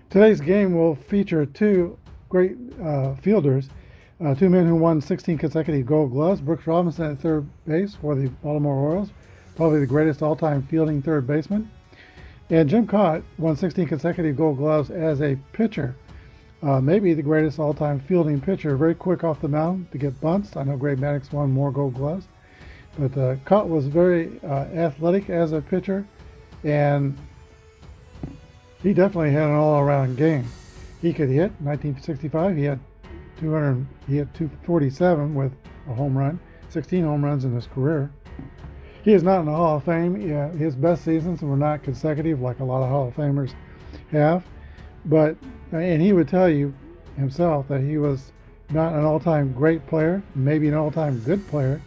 Today's game will feature two great fielders, two men who won 16 consecutive Gold Gloves. Brooks Robinson at third base for the Baltimore Orioles, probably the greatest all-time fielding third baseman. And Jim Kaat won 16 consecutive Gold Gloves as a pitcher, maybe the greatest all-time fielding pitcher. Very quick off the mound to get bunts. I know Gray Maddox won more Gold Gloves, but Kaat was very athletic as a pitcher, and he definitely had an all-around game. He could hit. In 1965, he had 247 with a home run, 16 home runs in his career. He is not in the Hall of Fame. Yeah, his best seasons were not consecutive like a lot of Hall of Famers have, and he would tell you himself that he was not an all-time great player, maybe an all-time good player,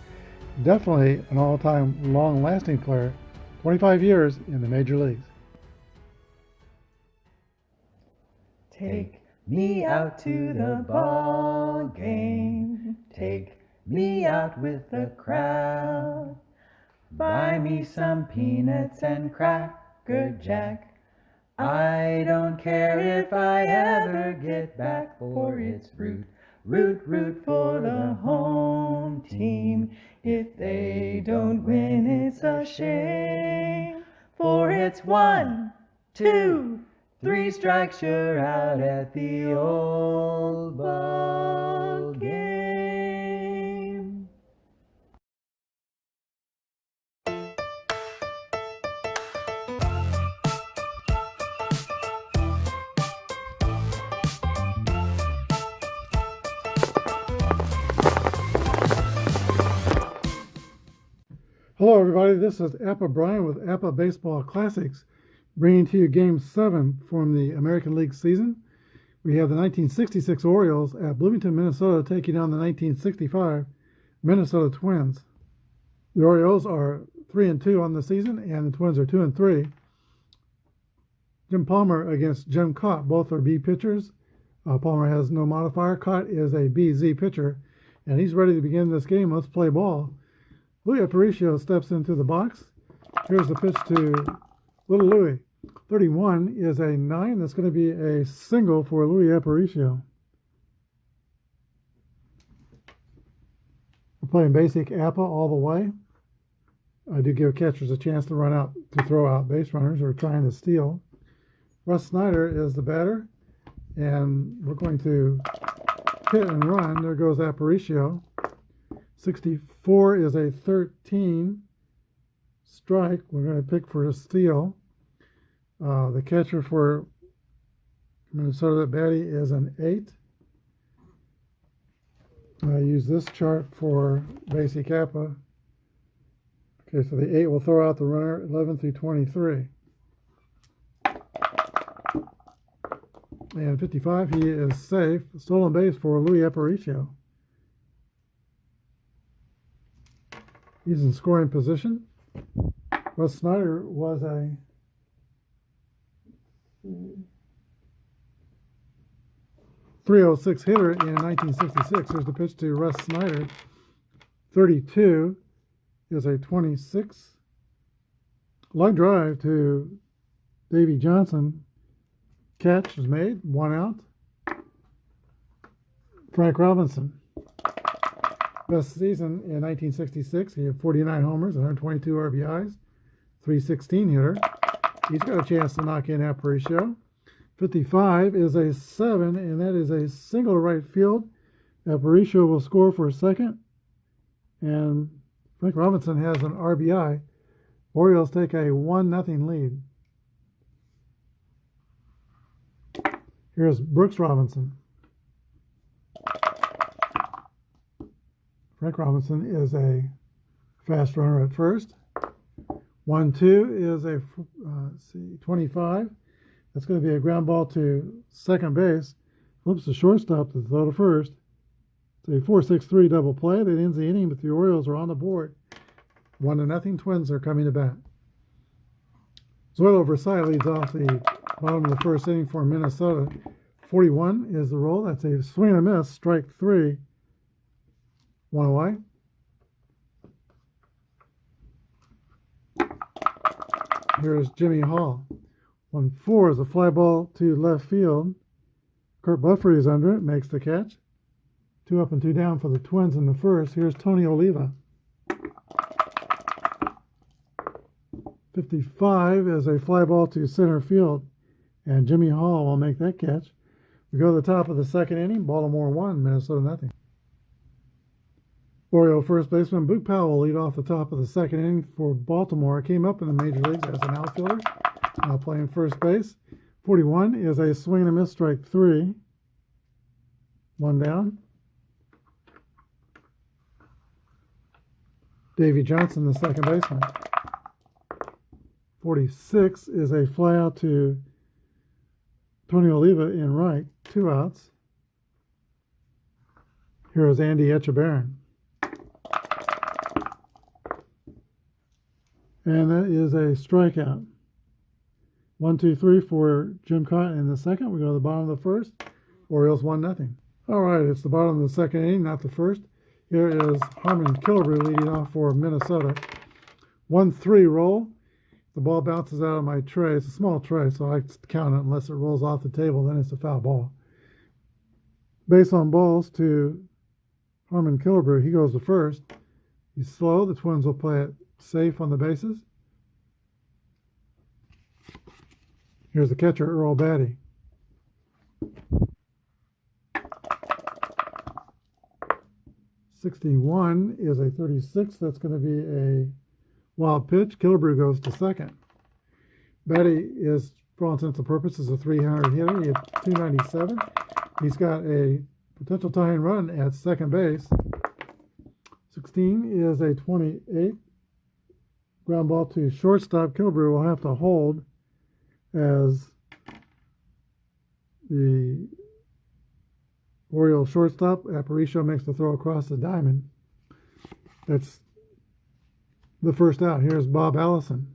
definitely an all-time long-lasting player. 25 years in the major leagues. Take me out to the ball game. Take me out with the crowd. Buy me some peanuts and Cracker Jack. I don't care if I ever get back, for it's root, root, root for the home team. If they don't win, it's a shame, for it's 1, 2, 3 strikes, you're out at the old ball game. Hello, everybody. This is Apba Brian with Apba Baseball Classics, bringing to you Game 7 from the American League season. We have the 1966 Orioles at Bloomington, Minnesota, taking on the 1965 Minnesota Twins. The Orioles are 3-2 on the season, and the Twins are 2-3. Jim Palmer against Jim Kaat. Both are B pitchers. Palmer has no modifier. Kaat is a BZ pitcher, and he's ready to begin this game. Let's play ball. Louis Aparicio steps into the box. Here's the pitch to Little Louis. 31 is a 9. That's going to be a single for Louis Aparicio. We're playing basic Appa all the way. I do give catchers a chance to run out, to throw out base runners or trying to steal. Russ Snyder is the batter, and we're going to hit and run. There goes Aparicio. 64 is a 13 strike. We're going to pick for a steal. The catcher for Minnesota Batty is an 8. I use this chart for basic Appa. Okay, so the 8 will throw out the runner 11 through 23. And 55, he is safe. Stolen base for Louis Aparicio. He's in scoring position. Russ Snyder was a .306 hitter in 1966. Here's the pitch to Russ Snyder. 32 is a 26. Line drive to Davey Johnson. Catch is made. 1 out. Frank Robinson. Best season in 1966. He had 49 homers, 122 RBIs, 316 hitter. He's got a chance to knock in Aparicio. 55 is a 7, and that is a single to right field. Aparicio will score for a second, and Frank Robinson has an RBI. Orioles take a 1-0 lead. Here's Brooks Robinson. Frank Robinson is a fast runner at first. 1-2 is a 25. That's going to be a ground ball to second base. Flips the shortstop to throw to first. It's a 4-6-3 double play that ends the inning, but the Orioles are on the board. 1-0. Twins are coming to bat. Zoilo Versailles leads off the bottom of the first inning for Minnesota. 41 is the roll. That's a swing and a miss, strike 3. 1 away. Here's Jimmy Hall. 1-4 is a fly ball to left field. Kurt Buffrey is under it, makes the catch. 2 up and 2 down for the Twins in the first. Here's Tony Oliva. 55 is a fly ball to center field, and Jimmy Hall will make that catch. We go to the top of the second inning. Baltimore 1, Minnesota 0. Oriole first baseman Boog Powell will lead off the top of the second inning for Baltimore. Came up in the major leagues as an outfielder, now playing first base. 41 is a swing and a miss, strike 3. 1 down. Davey Johnson, the second baseman. 46 is a fly out to Tony Oliva in right. 2 outs. Here is Andy Etchebarren. And that is a strikeout. 1, 2, 3 for Jim Cott in the second. We go to the bottom of the first. Orioles 1-0. All right, it's the bottom of the second inning, not the first. Here is Harmon Killebrew leading off for Minnesota. 1-3 roll. The ball bounces out of my tray. It's a small tray, so I count it unless it rolls off the table. Then it's a foul ball. Base on balls to Harmon Killebrew. He goes to first. He's slow. The Twins will play it safe on the bases. Here's the catcher, Earl Batty. '61 is a 36. That's going to be a wild pitch. Killebrew goes to second. Batty is, for all intents and purposes, a 300 hitter. He had 297. He's got a potential tying run at second base. 16 is a 28. Ground ball to shortstop. Killebrew will have to hold as the Orioles shortstop. Aparicio makes the throw across the diamond. That's the first out. Here's Bob Allison.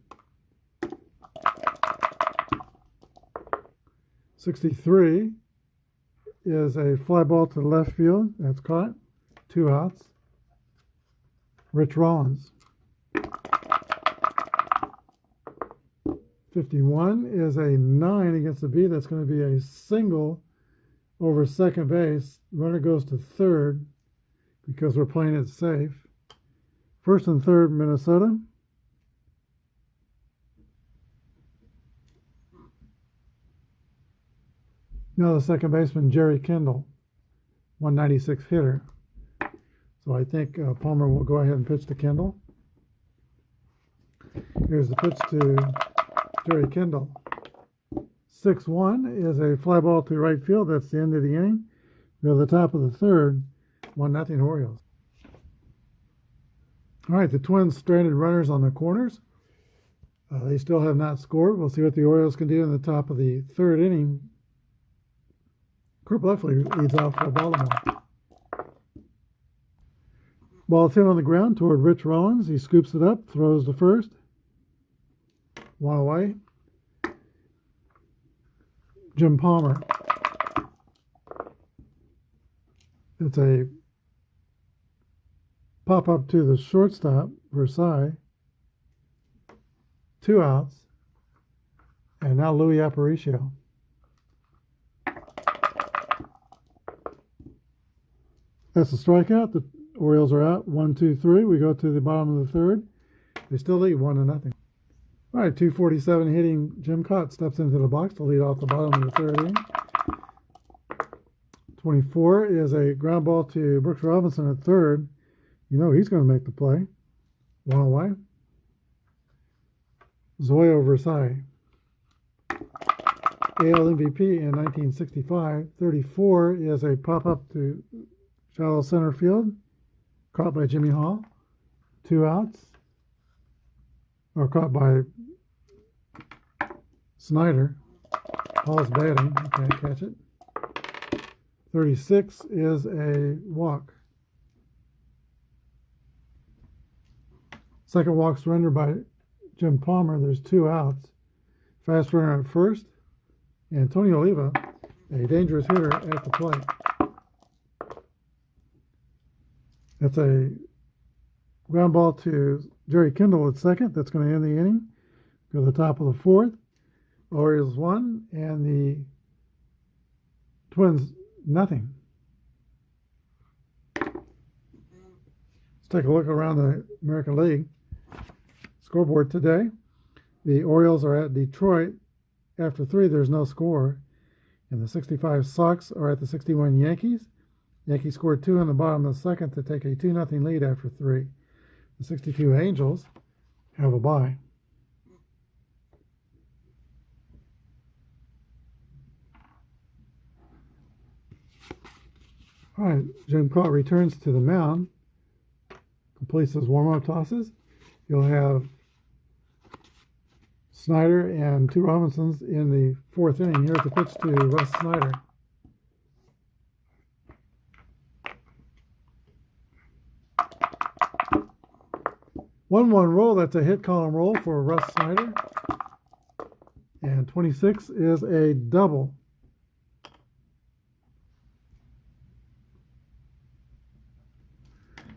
63 is a fly ball to the left field. That's caught. 2 outs. Rich Rollins. 51 is a 9 against the B. That's going to be a single over second base. Runner goes to third because we're playing it safe. First and third, Minnesota. Now the second baseman, Jerry Kendall, 196 hitter. So I think Palmer will go ahead and pitch to Kendall. Here's the pitch to Jerry Kendall. 6-1 is a fly ball to right field. That's the end of the inning. We go to the top of the third. 1-0 Orioles. All right, the Twins stranded runners on the corners. They still have not scored. We'll see what the Orioles can do in the top of the third inning. Kurt Buffrey leads off for Baltimore. Ball's hit on the ground toward Rich Rollins. He scoops it up, throws to first. 1 away. Jim Palmer. It's a pop up to the shortstop, Versailles. 2 outs. And now Louis Aparicio. That's a strikeout. The Orioles are out. 1, 2, 3. We go to the bottom of the third. They still lead 1-0. All right, 247 hitting Jim Cott steps into the box to lead off the bottom of the third inning. 24 is a ground ball to Brooks Robinson at third. You know he's going to make the play. 1 away. Zoyo Versailles. AL MVP in 1965. 34 is a pop-up to shallow center field. Caught by Jimmy Hall. 2 outs. Or caught by Snyder. Hall's batting. Okay, catch it. 36 is a walk. Second walk surrendered by Jim Palmer. There's 2 outs. Fast runner at first. And Tony Oliva, a dangerous hitter at the plate. That's a ground ball to Jerry Kendall at second. That's going to end the inning. Go to the top of the fourth. Orioles 1 and the Twins nothing. Let's take a look around the American League scoreboard today. The Orioles are at Detroit. After 3, there's no score. And the 65 Sox are at the 61 Yankees. Yankees scored 2 in the bottom of the second to take a 2-0 lead after 3. The 62 Angels have a bye. All right, Jim Clark returns to the mound, completes his warm-up tosses. You'll have Snyder and 2 Robinsons in the 4th inning. Here's the pitch to Russ Snyder. One roll, that's a hit column roll for Russ Snyder. And 26 is a double.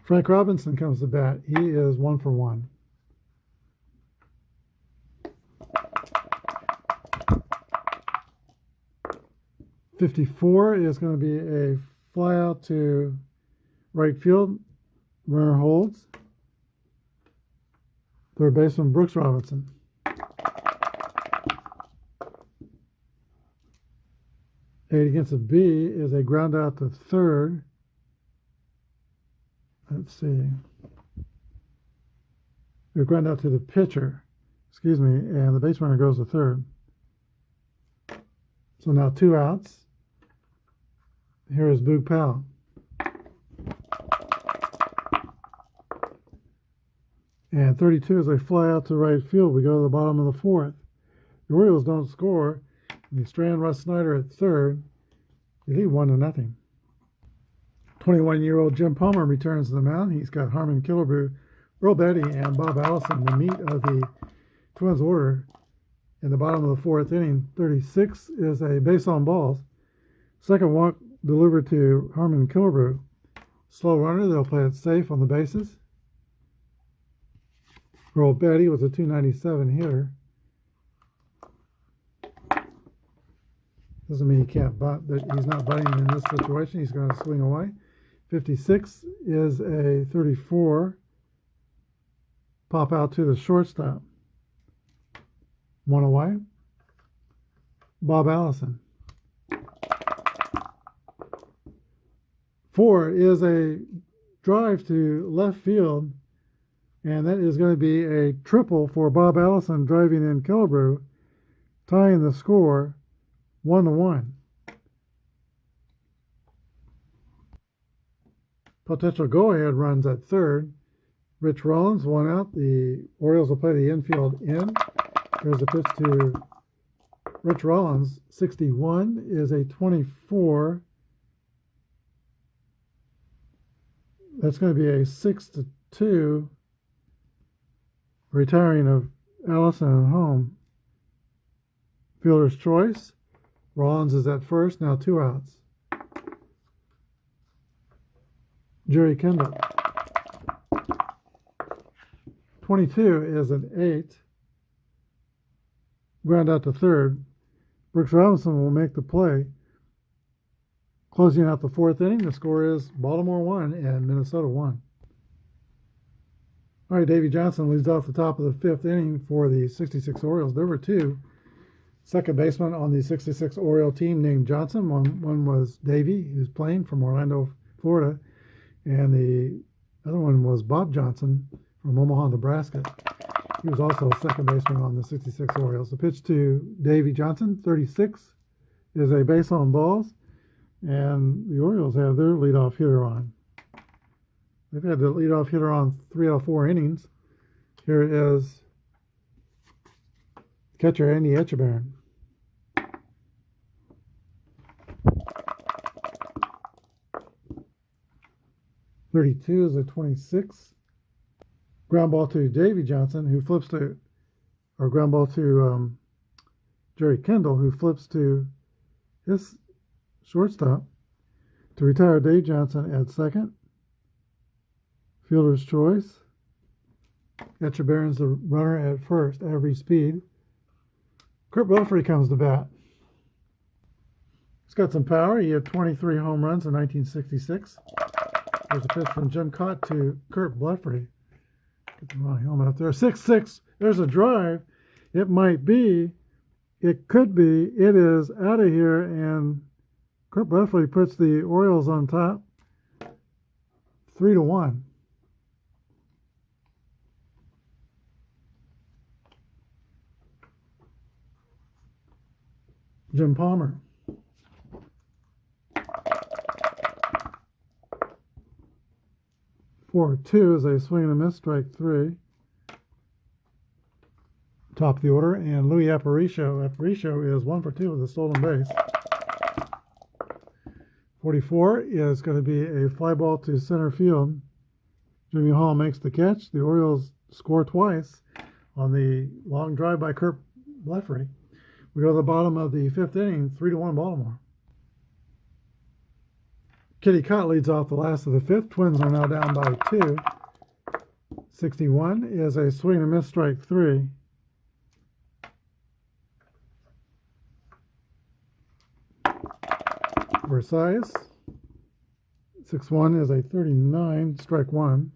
Frank Robinson comes to bat. He is 1 for 1. '54 is going to be a fly out to right field. Runner holds. Third baseman Brooks Robinson. Eight against a B is a ground out to third. Let's see. A ground out to the pitcher, and the base runner goes to third. So now 2 outs. Here is Boog Powell. And 32 is a fly out to right field. We go to the bottom of the 4th. The Orioles don't score. They strand Russ Snyder at third. They lead 1-0. 21-year-old Jim Palmer returns to the mound. He's got Harmon Killebrew, Earl Betty, and Bob Allison, the meat of the Twins order. In the bottom of the 4th inning, 36 is a base on balls. Second walk delivered to Harmon Killebrew. Slow runner, they'll play it safe on the bases. Earl Betty was a .297 hitter. Doesn't mean he can't butt, but he's not butting in this situation. He's going to swing away. 56 is a 34. Pop out to the shortstop. 1 away. Bob Allison. 4 is a drive to left field, and that is going to be a triple for Bob Allison driving in Killebrew, tying the score 1-1. Potential go-ahead runs at third. Rich Rollins, 1 out. The Orioles will play the infield in. There's a pitch to Rich Rollins. 61 is a 24. That's going to be a 6-2 retiring of Allison at home. Fielder's choice. Rollins is at first, now 2 outs. Jerry Kendall. 22 is an 8. Ground out to third. Brooks Robinson will make the play. Closing out the 4th inning, the score is Baltimore 1 and Minnesota 1. All right, Davey Johnson leads off the top of the 5th inning for the 66 Orioles. There were 2 second basemen on the 66 Oriole team named Johnson. One was Davey, who's playing from Orlando, Florida, and the other one was Bob Johnson from Omaha, Nebraska. He was also a second baseman on the 66 Orioles. The pitch to Davey Johnson, 36, is a base on balls, and the Orioles have their leadoff hitter on. They've had the leadoff hitter on 3 out of 4 innings. Here is catcher Andy Etchebarren. .32 is a 26. Ground ball to Davey Johnson, who flips to, or ground ball to Jerry Kendall, who flips to his shortstop to retire Dave Johnson at second. Fielder's choice. Etchebarren's the runner at first, average speed. Kurt Belfry comes to bat. He's got some power. He had 23 home runs in 1966. There's a pitch from Jim Cott to Kurt Belfry. Get the wrong helmet up there. 6-6. There's a drive. It might be. It could be. It is out of here, and Kurt Belfry puts the Orioles on top, 3-1. Jim Palmer. Four two is a swing and a miss, strike three. Top of the order, and Louis Aparicio. Aparicio is 1 for 2 with a stolen base. 44 is going to be a fly ball to center field. Jimmy Hall makes the catch. The Orioles score twice on the long drive by Kurt Belfry. We go to the bottom of the fifth inning, 3-1 Baltimore. Kitty Cott leads off the last of the fifth. Twins are now down by 2. 61 is a swing and a miss, strike three. Versailles. 6-1 is a 39, strike one.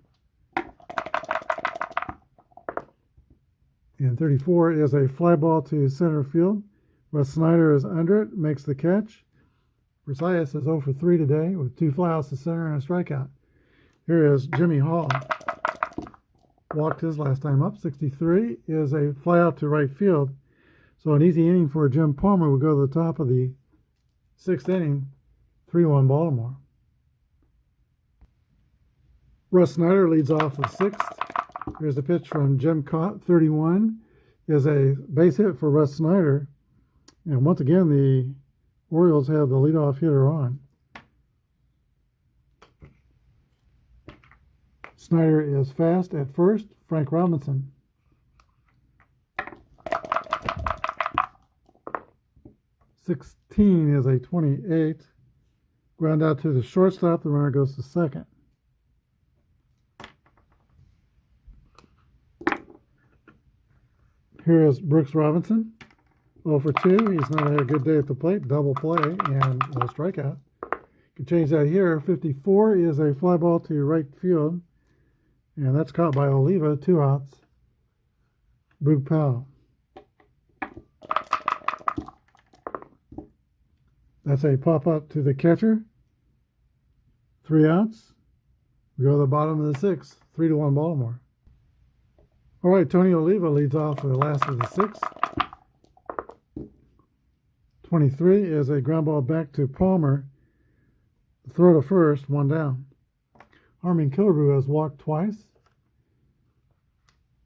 And 34 is a fly ball to center field. Russ Snyder is under it, makes the catch. Versailles is 0 for 3 today with 2 flyouts to center and a strikeout. Here is Jimmy Hall. Walked his last time up. 63 is a flyout to right field. So an easy inning for Jim Palmer. We go to the top of the sixth inning, 3-1 Baltimore. Russ Snyder leads off the sixth. Here's the pitch from Jim Cott. 31 is a base hit for Russ Snyder. And once again, the Orioles have the leadoff hitter on. Snyder is fast at first. Frank Robinson. (16) is a 28. Ground out to the shortstop. The runner goes to second. Here is Brooks Robinson. 0 for 2. He's not had a good day at the plate. Double play and a strikeout. Can change that here. 54 is a fly ball to right field. And that's caught by Oliva. 2 outs. Boog Powell. That's a pop-up to the catcher. 3 outs. We go to the bottom of the sixth. 3-1 Baltimore. All right, Tony Oliva leads off for the last of the sixth. 23 is a ground ball back to Palmer. Throw to first, 1 down. Harmon Killebrew has walked twice.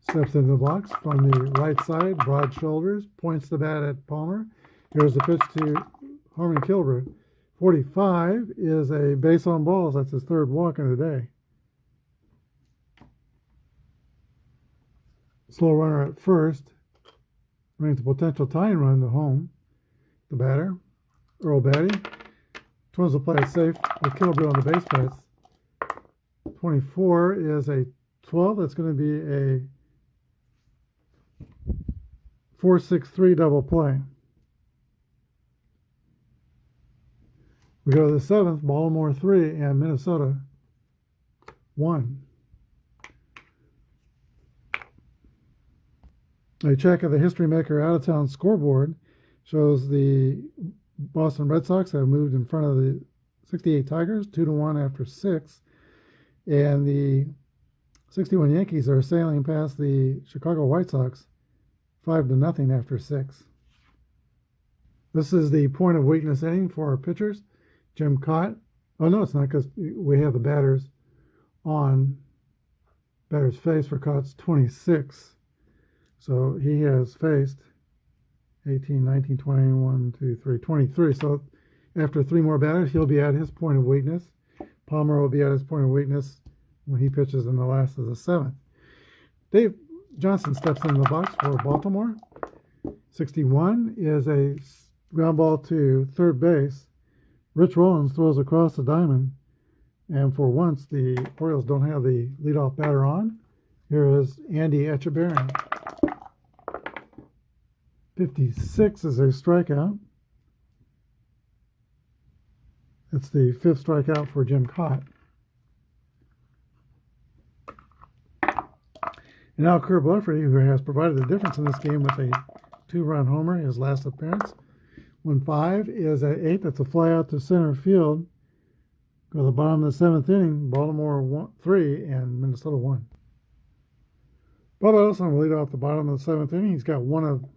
Steps into the box from the right side, broad shoulders, points the bat at Palmer. Here's the pitch to Harmon Killebrew. 45 is a base on balls. That's his third walk of the day. Slow runner at first. Brings a potential tying run to home. The batter, Earl Batty. Twins will play it safe with Killebrew on the base paths. 24 is a 12. That's going to be a 4-6-3 double play. We go to the seventh, Baltimore 3 and Minnesota 1. A check of the History Maker out-of-town scoreboard shows the Boston Red Sox have moved in front of the 68 Tigers, 2-1 after 6. And the 61 Yankees are sailing past the Chicago White Sox 5-0 after 6. This is the point of weakness inning for our pitchers. Jim Cott. Oh, no, it's not, because we have the batters on. Batter's face for Cott's 26. So he has faced 18, 19, 21, 2, 3, 23. So after 3 more batters, he'll be at his point of weakness. Palmer will be at his point of weakness when he pitches in the last of the 7th. Dave Johnson steps into the box for Baltimore. 61 is a ground ball to third base. Rich Rollins throws across the diamond. And for once, the Orioles don't have the leadoff batter on. Here is Andy Etchebarren. 56 is a strikeout. It's the 5th strikeout for Jim Cott. And now Kurt Bleffery, who has provided the difference in this game with a 2-run homer, his last appearance. 1-5 is at 8. That's a fly out to center field. Go to the bottom of the 7th inning. Baltimore 3 and Minnesota 1. Bob Ellison will lead off the bottom of the 7th inning. He's got one of the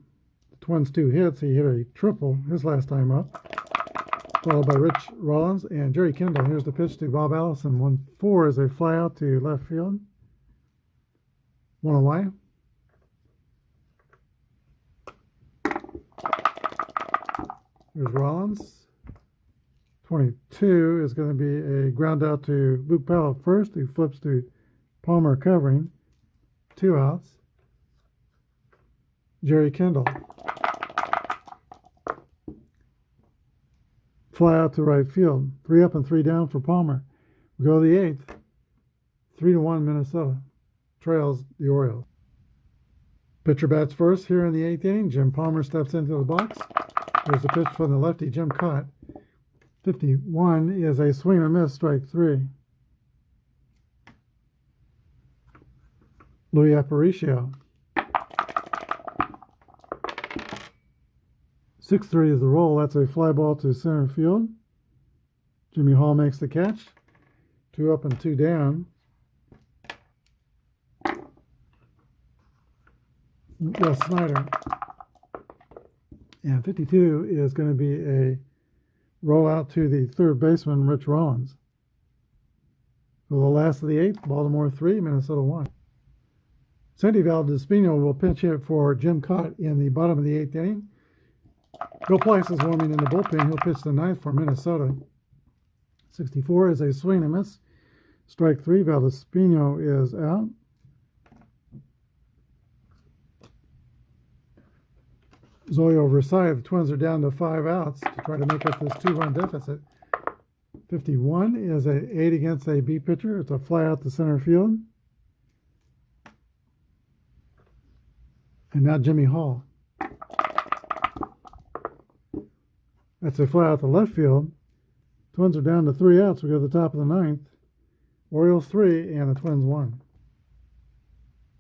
Twins' 2 hits. He hit a triple his last time up, followed by Rich Rollins and Jerry Kendall. Here's the pitch to Bob Ellison. 1-4 is a fly out to left field. 1 away. Here's Rollins. 22 is going to be a ground out to Luke Powell at first, who flips to Palmer covering. 2 outs. Jerry Kendall. Fly out to right field. 3 up and 3 down for Palmer. We go to the 8th. 3-1 Minnesota. Trails the Orioles. Pitcher bats first here in the 8th inning. Jim Palmer steps into the box. There's a pitch from the lefty, Jim Cott. 51 is a swing and miss, strike 3. Louis Aparicio. 6-3 is the roll. That's a fly ball to center field. Jimmy Hall makes the catch. 2 up and 2 down. Wes Snyder. And 52 is going to be a rollout to the 3rd baseman, Rich Rollins. For the last of the 8th, Baltimore 3, Minnesota 1. Sandy Valdespino will pinch hit for Jim Cott in the bottom of the 8th inning. Bill Plyce is warming in the bullpen. He'll pitch the 9th for Minnesota. 64 is a swing and miss. Strike 3, Valdespino is out. Zoyo Versailles, the Twins are down to 5 outs to try to make up this 2-run deficit. 51 is a 8 against a B pitcher. It's a fly out to center field. And now Jimmy Hall. That's a fly out to left field. Twins are down to 3 outs. We go to the top of the 9th. Orioles 3 and the Twins 1.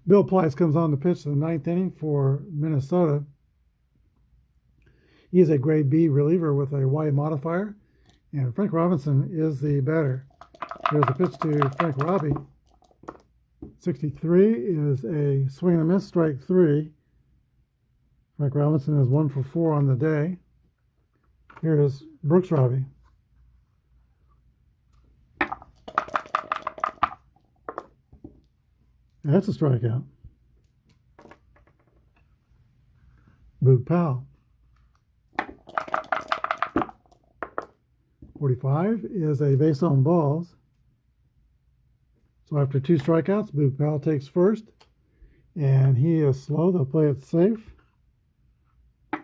Bill Plyce comes on to pitch the 9th inning for Minnesota. He is a grade B reliever with a Y modifier, and Frank Robinson is the batter. There's a pitch to Frank Robbie. 63 is a swing and a miss, strike 3. Frank Robinson is 1 for 4 on the day. Here is Brooks Robbie. That's a strikeout. Luke Powell. 45 is a base on balls. So after 2 strikeouts, Luke Powell takes first, and he is slow. They'll play it safe. The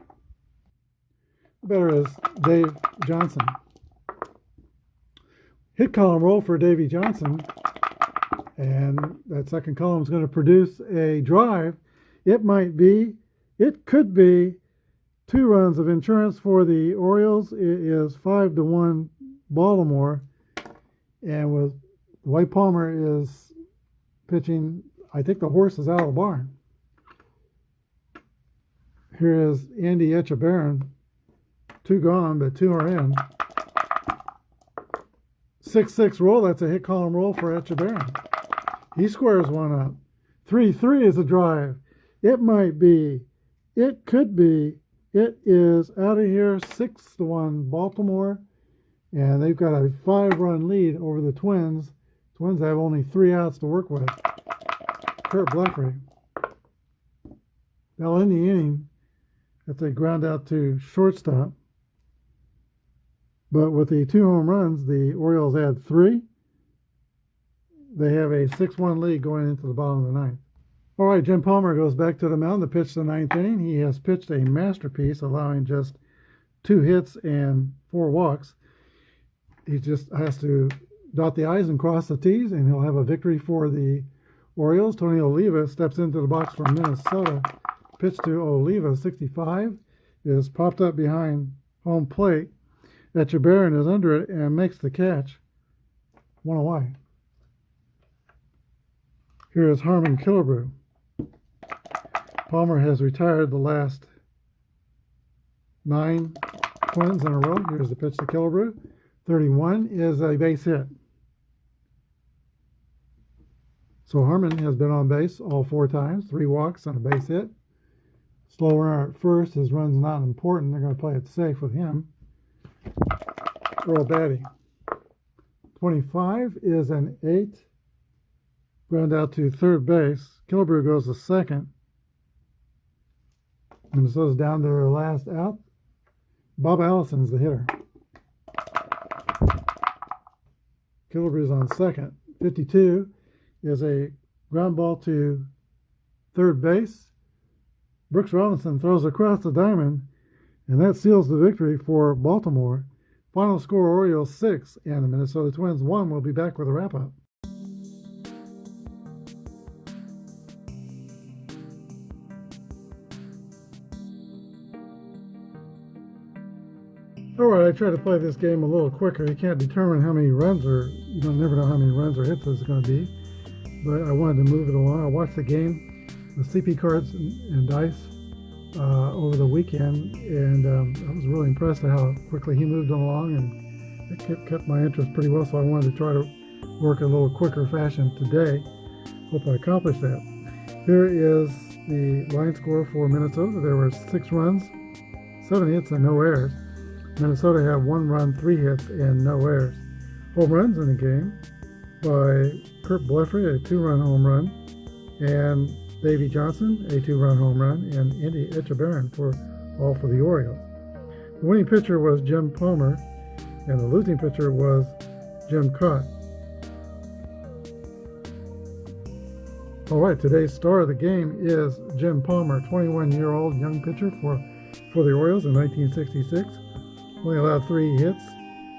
batter is Dave Johnson. Hit column roll for Davey Johnson, and that second column is going to produce a drive. It could be 2 runs of insurance for the Orioles. It is 5-1 Baltimore, and with Dwight Palmer is pitching, I think the horse is out of the barn. Here is Andy Etchebarren. 2 gone, but 2 are in. 6-6 roll. That's a hit column roll for Etchebarren. He squares one up. 3-3 is a drive. It might be. It could be. It is out of here, 6-1 Baltimore, and they've got a 5-run lead over the Twins. Twins have only 3 outs to work with. Kurt Bleffery. Now in the inning, that's a ground out to shortstop. But with the 2 home runs, the Orioles add 3. They have a 6-1 lead going into the bottom of the 9th. All right, Jim Palmer goes back to the mound to pitch the 9th inning. He has pitched a masterpiece, allowing just 2 hits and 4 walks. He just has to dot the I's and cross the T's, and he'll have a victory for the Orioles. Tony Oliva steps into the box for Minnesota. pitch to Oliva, 65, is popped up behind home plate. Echebarren is under it and makes the catch. 1 away. Here is Harmon Killebrew. Palmer has retired the last 9 Twins in a row. Here's the pitch to Killebrew. 31 is a base hit. So Harmon has been on base all 4 times, 3 walks and a base hit. Slow runner at first. His run's not important. They're going to play it safe with him. Earl Batty. 25 is an 8. Ground out to third base. Killebrew goes to second. Minnesota's down to their last out. Bob Allison's the hitter. Killebrew's on second. 52 is a ground ball to third base. Brooks Robinson throws across the diamond, and that seals the victory for Baltimore. Final score, Orioles 6 and the Minnesota Twins 1. We'll be back with a wrap-up. Alright, I try to play this game a little quicker. You can't determine how many runs you don't never know how many runs or hits it's going to be. But I wanted to move it along. I watched the game, the CP cards and dice over the weekend, and I was really impressed at how quickly he moved along, and it kept my interest pretty well, so I wanted to try to work a little quicker fashion today. Hope I accomplished that. Here is the line score for Minnesota. There were 6 runs, 7 hits, and no errors. Minnesota had 1 run, 3 hits, and no errors. Home runs in the game by Kurt Blefary, a 2-run home run, and Davey Johnson, a 2-run home run, and Andy Echebarren for the Orioles. The winning pitcher was Jim Palmer, and the losing pitcher was Jim Cott. All right, today's star of the game is Jim Palmer, 21-year-old young pitcher for the Orioles in 1966. Only allowed 3 hits,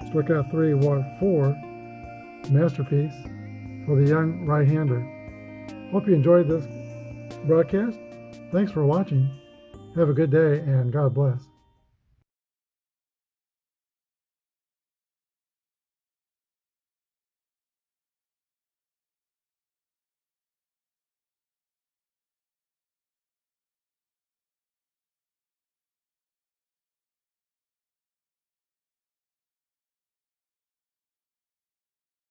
struck out 3, walked 4. Masterpiece for the young right-hander. Hope you enjoyed this broadcast. Thanks for watching. Have a good day and God bless.